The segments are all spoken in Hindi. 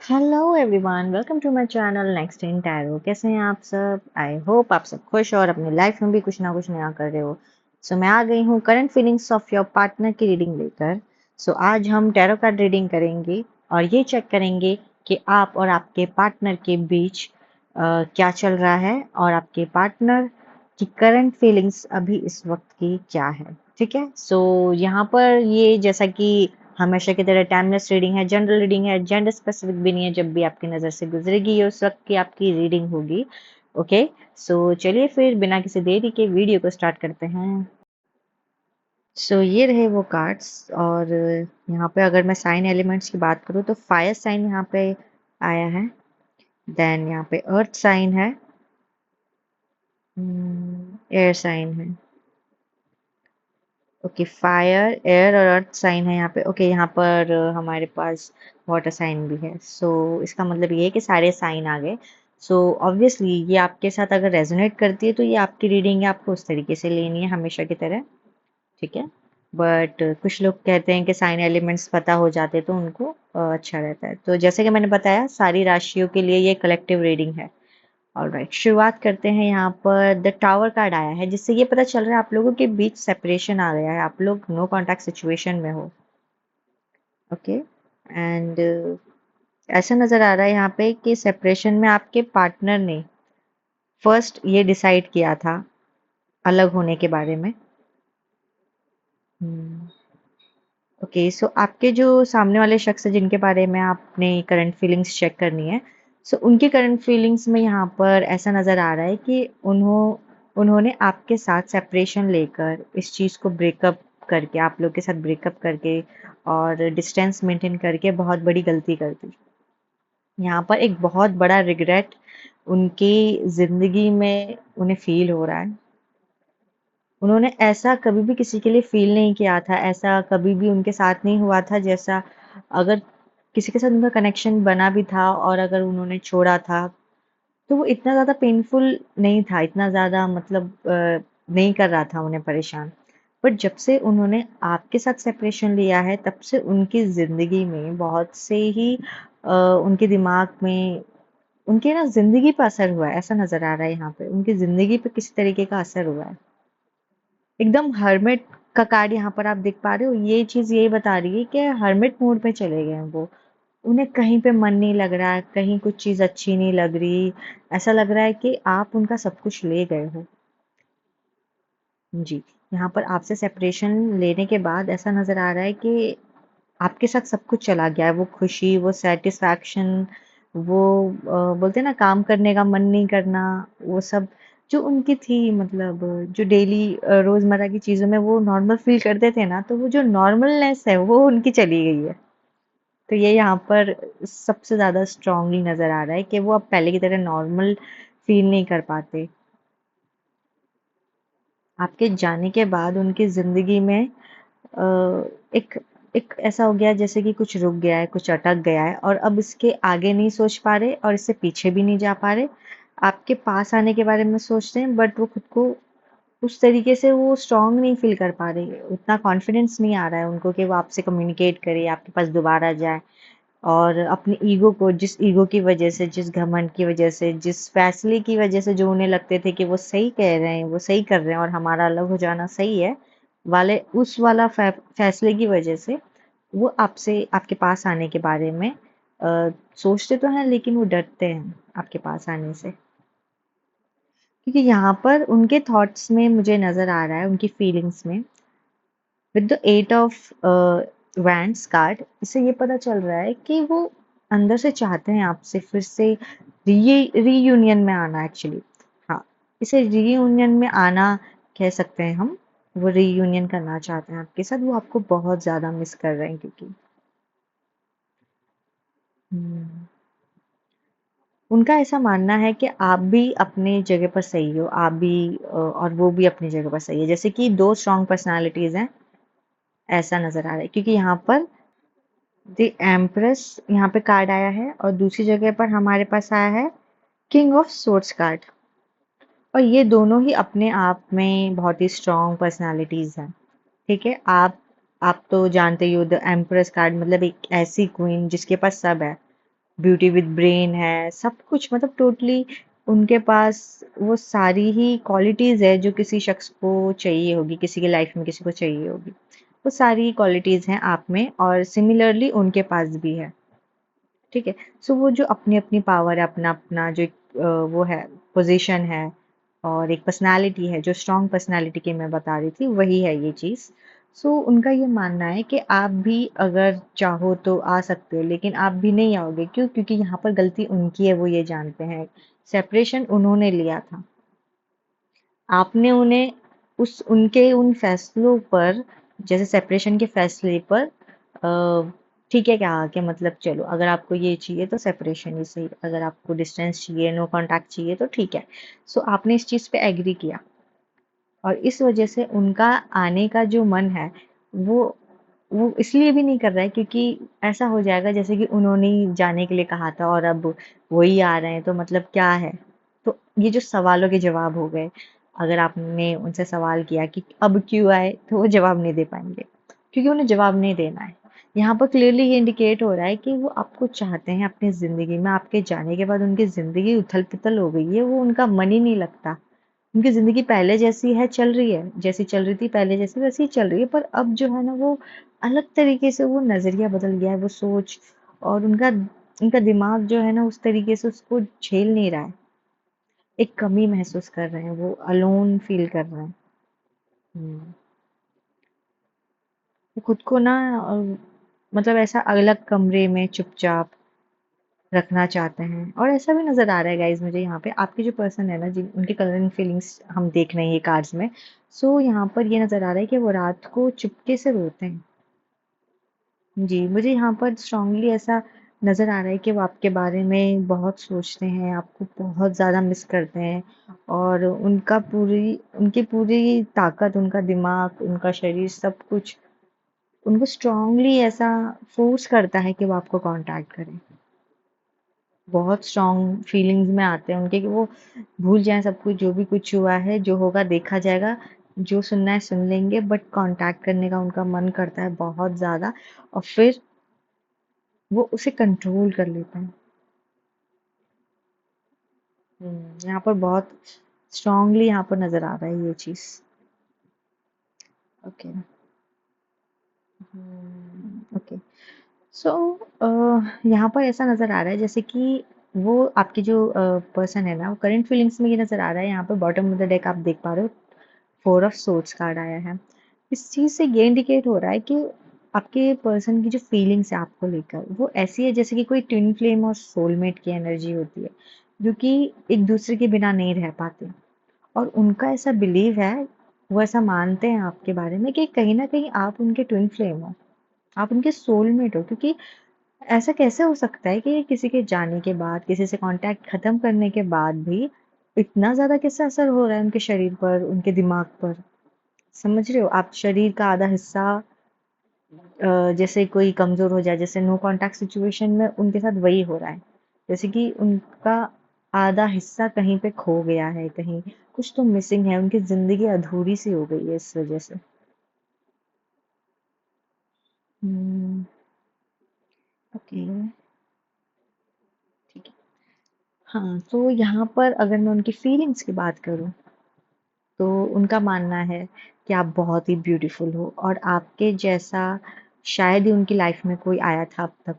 Hello everyone, welcome to my channel next in tarot. कैसे हैं आप सब? आई होप आप सब खुश और अपनी लाइफ में भी कुछ ना कुछ नया कर रहे हो। मैं आ गई हूँ current feelings of your partner की रीडिंग लेकर। आज हम टैरो कार्ड रीडिंग करेंगे और ये चेक करेंगे कि आप और आपके पार्टनर के बीच क्या चल रहा है और आपके पार्टनर की करंट फीलिंग्स अभी इस वक्त की क्या है। ठीक है, यहाँ पर ये जैसा कि हमेशा की तरह टाइमलेस रीडिंग है, जनरल रीडिंग है, जेंडर स्पेसिफिक भी नहीं है। जब भी आपकी नज़र से गुजरेगी ये उस वक्त की आपकी रीडिंग होगी। ओके, चलिए फिर बिना किसी देरी के वीडियो को स्टार्ट करते हैं। ये रहे वो कार्ड्स। और यहाँ पे अगर मैं साइन एलिमेंट्स की बात करूँ तो फायर साइन यहाँ पे आया है, देन यहाँ पे अर्थ साइन है, एयर साइन है। ओके, फायर, एयर और अर्थ साइन है यहाँ पे। ओके, यहाँ पर हमारे पास वाटर साइन भी है। इसका मतलब ये है कि सारे साइन आ गए। ऑब्वियसली ये आपके साथ अगर रेजोनेट करती है तो ये आपकी रीडिंग है, आपको उस तरीके से लेनी है हमेशा की तरह। ठीक है, बट कुछ लोग कहते हैं कि साइन एलिमेंट्स पता हो जाते तो उनको अच्छा रहता है। तो जैसे कि मैंने बताया, सारी राशियों के लिए ये कलेक्टिव रीडिंग है। ऑलराइट, शुरुआत करते हैं। यहाँ पर द टावर कार्ड आया है, जिससे ये पता चल रहा है आप लोगों के बीच सेपरेशन आ गया है, आप लोग नो कॉन्टैक्ट सिचुएशन में हो। ओके, एंड ऐसा नज़र आ रहा है यहाँ पे कि सेपरेशन में आपके पार्टनर ने फर्स्ट ये डिसाइड किया था अलग होने के बारे में। ओके, आपके जो सामने वाले शख्स है जिनके बारे में आपने करंट फीलिंग्स चेक करनी है, उनकी करंट फीलिंग्स में यहाँ पर ऐसा नज़र आ रहा है कि उन्होंने आपके साथ सेपरेशन लेकर इस चीज़ को ब्रेकअप करके, आप लोग के साथ ब्रेकअप करके और डिस्टेंस मेंटेन करके बहुत बड़ी गलती कर दी। यहाँ पर एक बहुत बड़ा रिग्रेट उनकी ज़िंदगी में उन्हें फील हो रहा है। उन्होंने ऐसा कभी भी किसी के लिए फ़ील नहीं किया था, ऐसा कभी भी उनके साथ नहीं हुआ था। जैसा अगर किसी के साथ उनका कनेक्शन बना भी था और अगर उन्होंने छोड़ा था, तो वो इतना ज़्यादा पेनफुल नहीं था, इतना ज़्यादा मतलब नहीं कर रहा था उन्हें परेशान। बट जब से उन्होंने आपके साथ सेपरेशन लिया है, तब से उनकी ज़िंदगी में बहुत से ही उनके दिमाग में, उनके ना ज़िंदगी पे असर हुआ है, ऐसा नज़र आ रहा है यहाँ पे। उनकी ज़िंदगी पे किसी तरीके का असर हुआ है। एकदम हर्मिट का कार्ड यहाँ पर आप देख पा रहे हो। ये चीज़ यही बता रही है कि हर्मिट मोड पे चले गए हैं वो। उन्हें कहीं पे मन नहीं लग रहा है, कहीं कुछ चीज़ अच्छी नहीं लग रही। ऐसा लग रहा है कि आप उनका सब कुछ ले गए हो। जी, यहाँ पर आपसे सेपरेशन लेने के बाद ऐसा नज़र आ रहा है कि आपके साथ सब कुछ चला गया है। वो खुशी, वो सैटिस्फैक्शन, वो बोलते हैं ना काम करने का मन नहीं करना, वो सब जो उनकी थी, मतलब जो डेली रोज़मर्रा की चीज़ों में वो नॉर्मल फ़ील करते थे ना, तो वो जो नॉर्मलनेस है वो उनकी चली गई है। तो ये यहाँ पर सबसे ज़्यादा स्ट्रॉन्गली नज़र आ रहा है कि वो अब पहले की तरह नॉर्मल फ़ील नहीं कर पाते। आपके जाने के बाद उनकी ज़िंदगी में एक एक ऐसा हो गया जैसे कि कुछ रुक गया है, कुछ अटक गया है और अब इसके आगे नहीं सोच पा रहे और इससे पीछे भी नहीं जा पा रहे। आपके पास आने के बारे में सोचते हैं, बट वो खुद को उस तरीके से वो स्ट्रॉन्ग नहीं फ़ील कर पा रहे। उतना कॉन्फिडेंस नहीं आ रहा है उनको कि वो आपसे कम्युनिकेट करे, आपके पास दोबारा जाए और अपनी ईगो को, जिस ईगो की वजह से, जिस घमंड की वजह से, जिस फैसले की वजह से जो उन्हें लगते थे कि वो सही कह रहे हैं, वो सही कर रहे हैं और हमारा अलग हो जाना सही है, वाले उस वाला फैसले की वजह से वो आपसे, आपके पास आने के बारे में सोचते तो हैं, लेकिन वो डरते हैं आपके पास आने से। क्योंकि यहाँ पर उनके थॉट्स में मुझे नज़र आ रहा है, उनकी फीलिंग्स में, with the 8 of wands card, इससे ये पता चल रहा है कि वो अंदर से चाहते हैं आपसे फिर से रीयूनियन में आना एक्चुअली। हाँ, इसे रीयूनियन में आना कह सकते हैं हम। वो रीयूनियन करना चाहते हैं आपके साथ, वो आपको बहुत ज़्यादा मिस कर रहे हैं क्योंकि हम्म, उनका ऐसा मानना है कि आप भी अपनी जगह पर सही हो, आप भी और वो भी अपनी जगह पर सही है। जैसे कि दो स्ट्रॉन्ग पर्सनालिटीज़ हैं, ऐसा नज़र आ रहा है। क्योंकि यहाँ पर द एम्प्रेस यहाँ पे कार्ड आया है और दूसरी जगह पर हमारे पास आया है किंग ऑफ सोर्ड्स कार्ड। और ये दोनों ही अपने आप में बहुत ही स्ट्रॉन्ग पर्सनालिटीज़ हैं। ठीक है, आप तो जानते ही हो, द एम्प्रेस कार्ड मतलब एक ऐसी क्वीन जिसके पास सब है, ब्यूटी विद ब्रेन है, सब कुछ मतलब टोटली उनके पास वो सारी ही क्वालिटीज़ है जो किसी शख्स को चाहिए होगी, किसी की लाइफ में किसी को चाहिए होगी। वो सारी क्वालिटीज़ हैं आप में और सिमिलरली उनके पास भी है। ठीक है? सो वो जो अपनी-अपनी पावर है, अपना-अपना जो एक वो है पोज़ीशन है और एक पर्सनैलिटी है, जो स्ट्रॉन्ग पर्सनैलिटी की मैं बता रही थी, वही है ये चीज़। सो उनका ये मानना है कि आप भी अगर चाहो तो आ सकते हो, लेकिन आप भी नहीं आओगे। क्यों? क्योंकि यहाँ पर गलती उनकी है, वो ये जानते हैं। सेपरेशन उन्होंने लिया था। आपने उन्हें उनके उन फैसलों पर जैसे सेपरेशन के फैसले पर ठीक है कहा कि मतलब चलो अगर आपको ये चाहिए तो सेपरेशन ही सही, अगर आपको डिस्टेंस चाहिए, नो कांटेक्ट चाहिए तो ठीक है। सो आपने इस चीज़ पे एग्री किया और इस वजह से उनका आने का जो मन है वो वो इसलिए भी नहीं कर रहा है क्योंकि ऐसा हो जाएगा जैसे कि उन्होंने ही जाने के लिए कहा था और अब वही आ रहे हैं तो मतलब क्या है। तो ये जो सवालों के जवाब हो गए, अगर आपने उनसे सवाल किया कि अब क्यों आए तो वो जवाब नहीं दे पाएंगे क्योंकि उन्हें जवाब नहीं देना है। यहाँ पर क्लियरली ये इंडिकेट हो रहा है कि वो आपको चाहते हैं अपनी ज़िंदगी में। आपके जाने के बाद उनकी ज़िंदगी उथल-पुथल हो गई है, वो उनका मन ही नहीं लगता। उनकी ज़िंदगी पहले जैसी है चल रही है, जैसी चल रही थी पहले जैसी वैसी ही चल रही है, पर अब जो है ना वो अलग तरीके से वो नज़रिया बदल गया है, वो सोच और उनका दिमाग जो है ना उस तरीके से उसको झेल नहीं रहा है। एक कमी महसूस कर रहे हैं, वो अलोन फ़ील कर रहे हैं। हुँ। वो खुद को ना मतलब ऐसा अलग कमरे में चुपचाप रखना चाहते हैं और ऐसा भी नज़र आ रहा है गाइज़ मुझे यहाँ पे आपके जो पर्सन है ना जिन उनके कलरिंग फीलिंग्स हम देख रहे हैं ये कार्ड्स में। सो यहाँ पर ये नज़र आ रहा है कि वो रात को चुपके से रोते हैं। जी, मुझे यहाँ पर स्ट्रांगली ऐसा नज़र आ रहा है कि वो आपके बारे में बहुत सोचते हैं, आपको बहुत ज़्यादा मिस करते हैं और उनकी पूरी ताकत, उनका दिमाग, उनका शरीर सब कुछ उनको स्ट्रांगली ऐसा फ़ोर्स करता है कि वो आपको कॉन्टैक्ट करें। बहुत स्ट्रॉन्ग फीलिंग्स में आते हैं उनके कि वो भूल जाएँ सब कुछ, जो भी कुछ हुआ है, जो होगा देखा जाएगा, जो सुनना है सुन लेंगे बट कॉन्टैक्ट करने का उनका मन करता है बहुत ज़्यादा और फिर वो उसे कंट्रोल कर लेते हैं। यहाँ पर बहुत स्ट्रॉन्गली यहाँ पर नज़र आ रहा है ये चीज़। ओके। ओके। सो यहाँ पर ऐसा नज़र आ रहा है जैसे कि वो आपकी जो पर्सन है ना वो करंट फीलिंग्स में ये नज़र आ रहा है यहाँ पर बॉटम ऑफ द डेक आप देख पा रहे हो फोर ऑफ सोर्ड्स कार्ड आया है। इस चीज़ से ये इंडिकेट हो रहा है कि आपके पर्सन की जो फीलिंग्स है आपको लेकर वो ऐसी है जैसे कि कोई ट्विन फ्लेम और सोलमेट की एनर्जी होती है जो कि एक दूसरे के बिना नहीं रह पाते और उनका ऐसा बिलीव है, वो ऐसा मानते हैं आपके बारे में कि कहीं ना कहीं आप उनके ट्विन फ्लेम हो, आप उनके सोलमेट हो। क्योंकि ऐसा कैसे हो सकता है कि किसी के जाने के बाद, किसी से कांटेक्ट खत्म करने के बाद भी इतना ज़्यादा कैसे असर हो रहा है उनके शरीर पर, उनके दिमाग पर? समझ रहे हो? आप शरीर का आधा हिस्सा जैसे कोई कमज़ोर हो जाए, जैसे नो कांटेक्ट सिचुएशन में उनके साथ वही हो रहा है। जैसे कि उनका आधा हिस्सा कहीं पे खो गया है, कहीं कुछ तो मिसिंग है, उनकी ज़िंदगी अधूरी-सी हो गई है इस वज़ह से। हुँ, ओके, ठीक है। हाँ, तो यहाँ पर अगर मैं उनकी फीलिंग्स की बात करूँ, तो उनका मानना है कि आप बहुत ही ब्यूटीफुल हो और आपके जैसा शायद ही उनकी लाइफ में कोई आया था अब तक।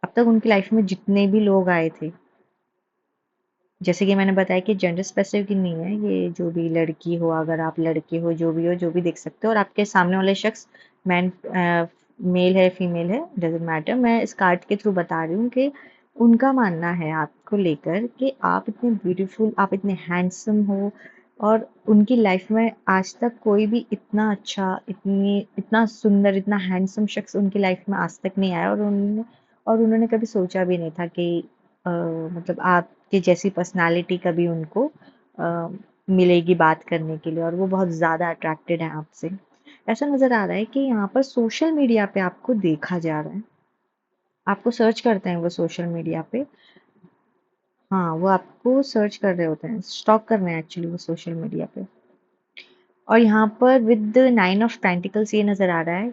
अब तक उनकी लाइफ में जितने भी लोग आए थे, जैसे कि मैंने बताया कि जेंडर स्पेसिफिक नहीं है, ये जो भी लड़की हो, अगर आप लड़के हो, जो भी देख सकते हो और आपके सामने वाले शख्स मैन मेल है, फीमेल है, डज़न्ट मैटर। मैं इस कार्ड के थ्रू बता रही हूँ कि उनका मानना है आपको लेकर कि आप इतने ब्यूटीफुल, आप इतने हैंडसम हो और उनकी लाइफ में आज तक कोई भी इतना अच्छा, इतना सुंदर, इतना हैंडसम शख्स उनकी लाइफ में आज तक नहीं आया और उन्होंने कभी सोचा भी नहीं था कि मतलब आपके जैसी पर्सनालिटी कभी उनको मिलेगी बात करने के लिए और वो बहुत ज़्यादा अट्रैक्टेड है आपसे। ऐसा नज़र आ रहा है कि यहाँ पर सोशल मीडिया पे आपको देखा जा रहा है। आपको सर्च करते हैं वो सोशल मीडिया पे। हाँ, वो आपको सर्च कर रहे होते हैं, स्टॉक कर रहे हैं एक्चुअली वो सोशल मीडिया पे। और यहाँ पर विद द 9 ऑफ पेंटिकल्स ये नज़र आ रहा है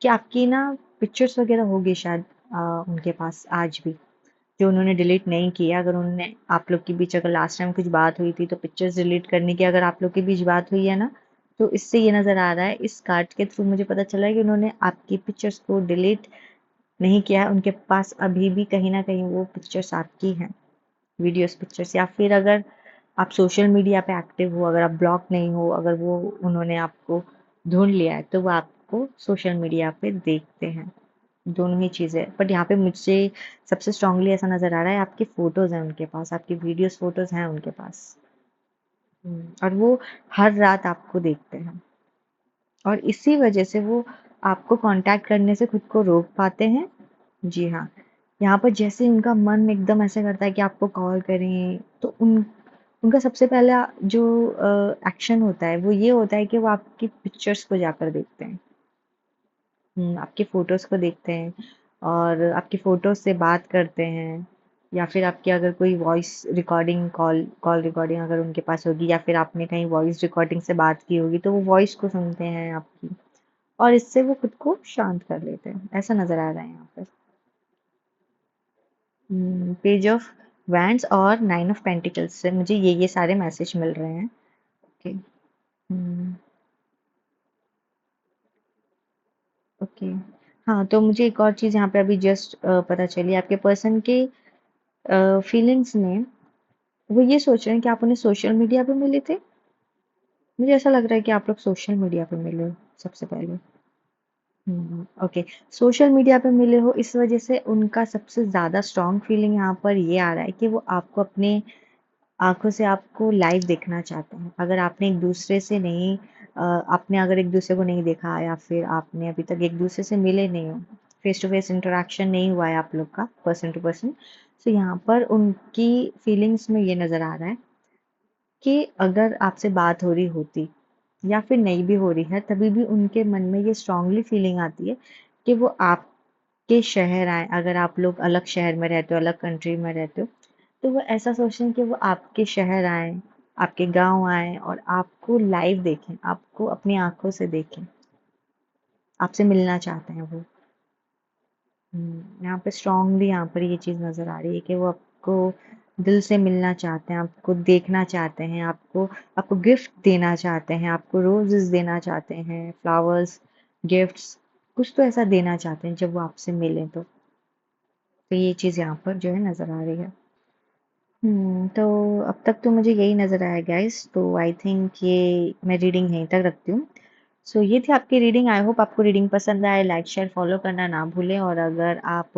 कि आपकी ना पिक्चर्स वगैरह होगी शायद उनके पास आज भी, जो उन्होंने डिलीट नहीं किया। अगर उन्होंने आप लोग के बीच अगर लास्ट टाइम कुछ बात हुई थी तो पिक्चर्स डिलीट करने की अगर आप लोग के बीच बात हुई है ना, तो इससे ये नज़र आ रहा है, इस कार्ड के थ्रू मुझे पता चला है कि उन्होंने आपकी पिक्चर्स को डिलीट नहीं किया है। उनके पास अभी भी कहीं ना कहीं वो पिक्चर्स आपकी हैं, वीडियोस पिक्चर्स। या फिर अगर आप सोशल मीडिया पे एक्टिव हो, अगर आप ब्लॉक नहीं हो, अगर वो उन्होंने आपको ढूंढ लिया है तो वो आपको सोशल मीडिया पे देखते हैं। दोनों ही चीज़ें। बट यहाँ पे मुझे सबसे स्ट्रांगली ऐसा नज़र आ रहा है, आपकी फ़ोटोज़ हैं उनके पास, आपकी वीडियोस फ़ोटोज़ हैं उनके पास। और वो हर रात आपको देखते हैं और इसी वजह से वो आपको कांटेक्ट करने से खुद को रोक पाते हैं। जी हाँ, यहाँ पर जैसे उनका मन एकदम ऐसा करता है कि आपको कॉल करें, तो उनका सबसे पहला जो एक्शन होता है वो ये होता है कि वो आपकी पिक्चर्स को जाकर देखते हैं। आपकी फ़ोटोज़ को देखते हैं और आपकी फ़ोटोज़ से बात करते हैं, या फिर आपकी अगर कोई वॉइस रिकॉर्डिंग कॉल रिकॉर्डिंग अगर उनके पास होगी, या फिर आपने कहीं वॉइस रिकॉर्डिंग से बात की होगी तो वो वॉइस को सुनते हैं आपकी, और इससे वो खुद को शांत कर लेते हैं। ऐसा नज़र आ रहा है यहाँ पर। पेज ऑफ वैंड्स और नाइन ऑफ पेंटिकल्स से मुझे ये सारे मैसेज मिल रहे हैं। ओके। ओके। हाँ, तो मुझे एक और चीज़ यहाँ पे अभी जस्ट पता चली, आपके पर्सन के फीलिंग्स में वो ये सोच रहे हैं कि आप उन्हें सोशल मीडिया पे मिले थे। मुझे ऐसा लग रहा है कि आप लोग सोशल मीडिया पे मिले हो सबसे पहले। ओके। सोशल मीडिया पे मिले हो, इस वजह से उनका सबसे ज़्यादा स्ट्रॉन्ग फीलिंग यहाँ पर ये आ रहा है कि वो आपको अपने आँखों से आपको लाइव देखना चाहते हैं। अगर आपने एक दूसरे से नहीं आपने अगर एक दूसरे को नहीं देखा, या फिर आपने अभी तक एक दूसरे से मिले नहीं हो, फेस टू फेस इंटरेक्शन नहीं हुआ है आप लोग का पर्सन टू पर्सन, तो यहाँ पर उनकी फीलिंग्स में ये नज़र आ रहा है कि अगर आपसे बात हो रही होती या फिर नहीं भी हो रही है, तभी भी उनके मन में ये स्ट्रांगली फीलिंग आती है कि वो आपके शहर आए। अगर आप लोग अलग शहर में रहते हो, अलग कंट्री में रहते हो, तो वो ऐसा सोचते हैं कि वो आपके शहर आए, आपके गांव आए और आपको लाइव देखें, आपको अपनी आंखों से देखें, आपसे मिलना चाहते हैं वो। यहाँ पे स्ट्रांगली यहाँ पर ये चीज़ नज़र आ रही है कि वो आपको दिल से मिलना चाहते हैं, आपको देखना चाहते हैं, आपको आपको गिफ्ट देना चाहते हैं, आपको रोजेस देना चाहते हैं, फ्लावर्स, गिफ्ट्स, कुछ तो ऐसा देना चाहते हैं जब वो आपसे मिलें तो ये चीज़ यहाँ पर जो है नज़र आ रही है। तो अब तक तो मुझे यही नज़र आया गाइस, तो आई थिंक ये मैं रीडिंग यहीं तक रखती हूँ। सो ये थी आपकी रीडिंग। आई होप आपको रीडिंग पसंद आए। लाइक शेयर फॉलो करना ना भूलें, और अगर आप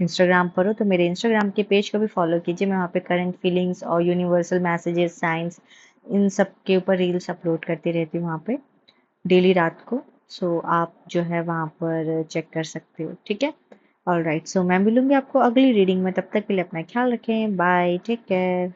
इंस्टाग्राम पर हो तो मेरे इंस्टाग्राम के पेज को भी फॉलो कीजिए। मैं वहाँ पे करंट फीलिंग्स और यूनिवर्सल मैसेजेस, साइंस, इन सब के ऊपर रील्स अपलोड करती रहती हूँ वहाँ पे डेली रात को। सो आप जो है वहाँ पर चेक कर सकते हो, ठीक है। ऑल राइट, सो मैं मिलूंगी आपको अगली रीडिंग में। तब तक के लिए अपना ख्याल रखें। Bye, take care.